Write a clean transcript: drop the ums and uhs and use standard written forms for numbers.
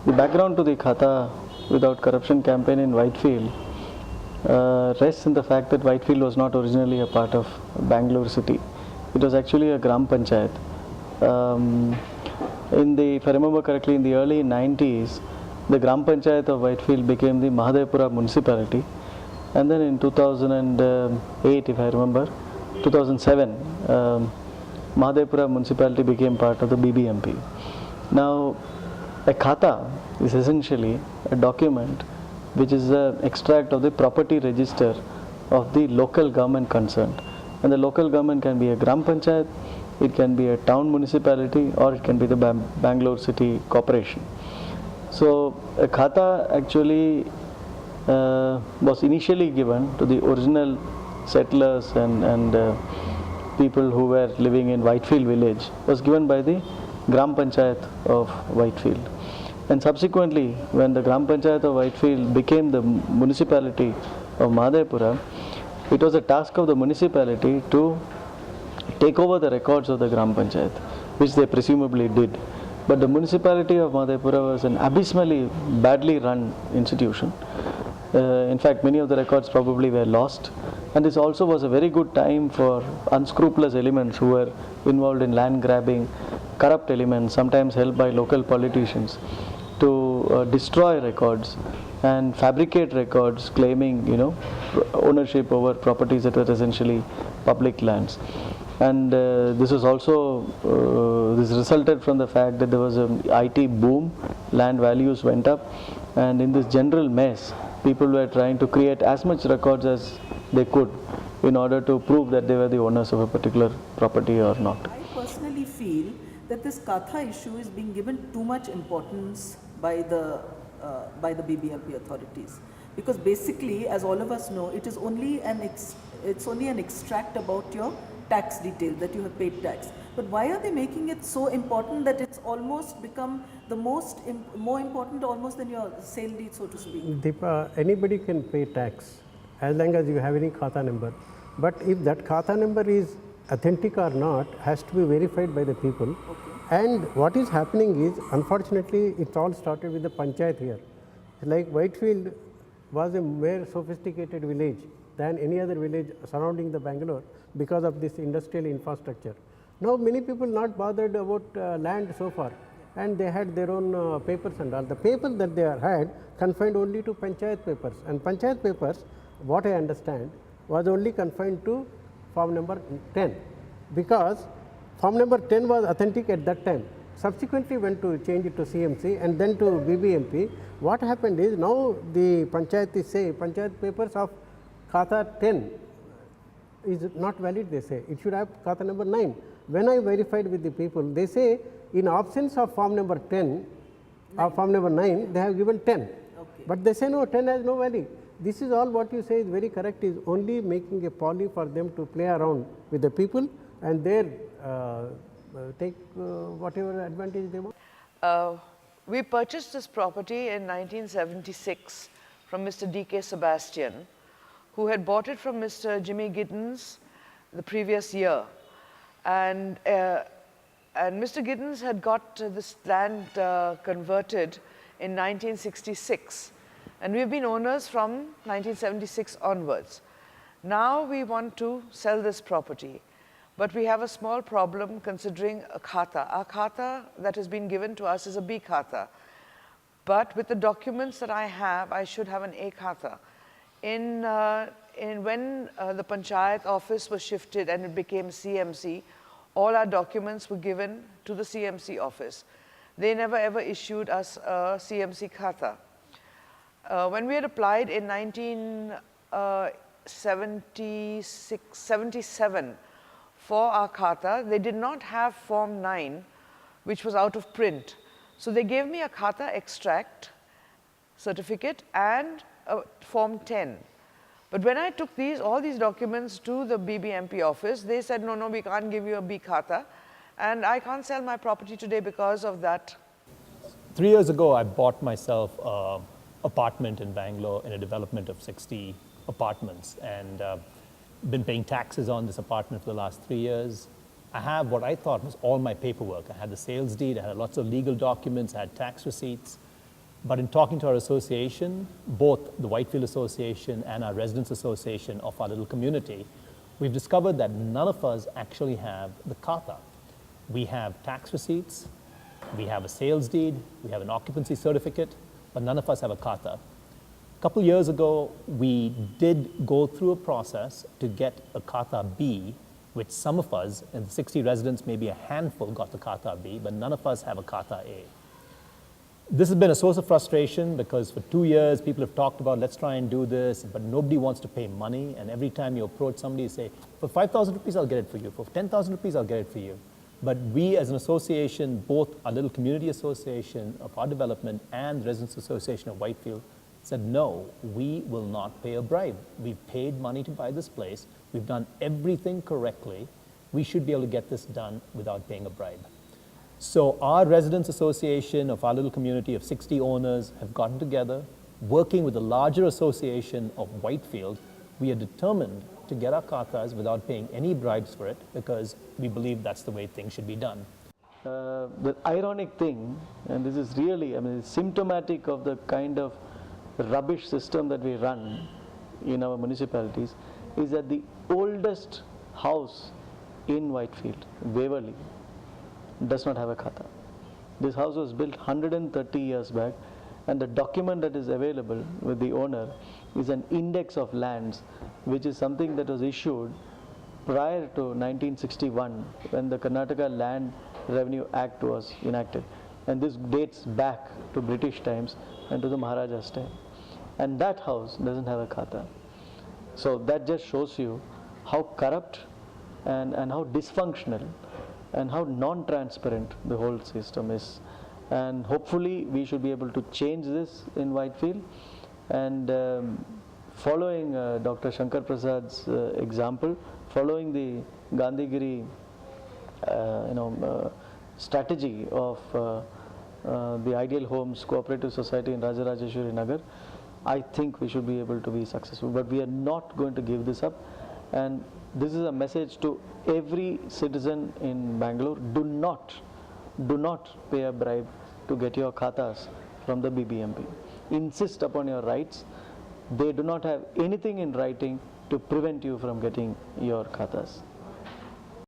The background to the Khata without corruption campaign in Whitefield rests in the fact that Whitefield was not originally a part of Bangalore city. It was actually a Gram Panchayat. If I remember correctly, in the early 90s, the Gram Panchayat of Whitefield became the Mahadevpura municipality, and then in 2008, if I remember, 2007, Mahadevpura municipality became part of the BBMP. Now, a khata is essentially a document which is an extract of the property register of the local government concerned. And the local government can be a Gram Panchayat, it can be a town municipality, or it can be the Bangalore City Corporation. So a khata actually was initially given to the original settlers and people who were living in Whitefield village, was given by the Gram Panchayat of Whitefield. And subsequently, when the Gram Panchayat of Whitefield became the municipality of Mahadevpura, it was a task of the municipality to take over the records of the Gram Panchayat, which they presumably did. But the municipality of Mahadevpura was an abysmally badly run institution. In fact, many of the records probably were lost. And this also was a very good time for unscrupulous elements who were involved in land grabbing, corrupt elements, sometimes held by local politicians, to destroy records and fabricate records claiming, ownership over properties that were essentially public lands. And this was also, this resulted from the fact that there was an IT boom, land values went up, and in this general mess, people were trying to create as much records as they could in order to prove that they were the owners of a particular property or not. I personally feel that this Katha issue is being given too much importance by the BBMP authorities, because basically, as all of us know, it is only it's only an extract about your tax detail, that you have paid tax. But why are they making it so important that it's almost become the more important almost than your sale deed, so to speak? Deepa, anybody can pay tax as long as you have any Khata number. But if that Khata number is authentic or not has to be verified by the people. Okay. And what is happening is, unfortunately, it all started with the panchayat here. Like Whitefield was a more sophisticated village than any other village surrounding the Bangalore because of this industrial infrastructure. Now many people not bothered about land so far, and they had their own papers and all. The papers that they had confined only to panchayat papers, and panchayat papers, what I understand, was only confined to form number 10, because form number 10 was authentic at that time. Subsequently went to change it to CMC and then to BBMP. What happened is, now the panchayat is say panchayat papers of Khata 10 is not valid, they say. It should have Khata number 9. When I verified with the people, they say in absence of form number 10 or form number 9, they have given 10. Okay. But they say no, 10 has no value. This is all what you say is very correct, is only making a poly for them to play around with the people and their take whatever advantage they want. We purchased this property in 1976 from Mr. D.K. Sebastian, who had bought it from Mr. Jimmy Giddens the previous year. And Mr. Giddens had got this land converted in 1966. And we've been owners from 1976 onwards. Now we want to sell this property. But we have a small problem considering a khata. Our khata that has been given to us is a B khata. But with the documents that I have, I should have an A khata. When the panchayat office was shifted and it became CMC, all our documents were given to the CMC office. They never ever issued us a CMC khata. When we had applied in 1977 for our khata, they did not have form 9, which was out of print. So they gave me a khata extract certificate and form 10. But when I took all these documents to the BBMP office, they said, no, we can't give you a B khata, and I can't sell my property today because of that. 3 years ago, I bought myself an apartment in Bangalore in a development of 60 apartments, and been paying taxes on this apartment for the last 3 years. I have what I thought was all my paperwork. I had the sales deed, I had lots of legal documents, I had tax receipts. But in talking to our association, both the Whitefield Association and our Residents Association of our little community, we've discovered that none of us actually have the Khata. We have tax receipts, we have a sales deed, we have an occupancy certificate, but none of us have a Khata. A couple years ago, we did go through a process to get a Khata B, which some of us, in the 60 residents, maybe a handful got the Khata B, but none of us have a Khata A. This has been a source of frustration because for 2 years, people have talked about, let's try and do this, but nobody wants to pay money. And every time you approach somebody, you say, for 5,000 rupees, I'll get it for you. For 10,000 rupees, I'll get it for you. But we as an association, both our little community association of our development and the Residents Association of Whitefield, said, no, we will not pay a bribe. We've paid money to buy this place. We've done everything correctly. We should be able to get this done without paying a bribe. So our Residents Association of our little community of 60 owners have gotten together, working with the larger association of Whitefield. We are determined to get our Khatas without paying any bribes for it because we believe that's the way things should be done. The ironic thing, and this is really, it's symptomatic of the kind of rubbish system that we run in our municipalities, is that the oldest house in Whitefield, Waverley, does not have a Khata. This house was built 130 years back, and the document that is available with the owner is an index of lands, which is something that was issued prior to 1961 when the Karnataka Land Revenue Act was enacted. And this dates back to British times and to the Maharaja's time. And that house doesn't have a Khata. So that just shows you how corrupt and how dysfunctional and how non-transparent the whole system is. And hopefully we should be able to change this in Whitefield. And following Dr. Shankar Prasad's example, following the Gandhigiri strategy of the Ideal Homes Cooperative Society in Rajarajeshwari Nagar, I think we should be able to be successful. But we are not going to give this up. And this is a message to every citizen in Bangalore. Do not pay a bribe to get your Khatas from the BBMP. Insist upon your rights. They do not have anything in writing to prevent you from getting your Khatas.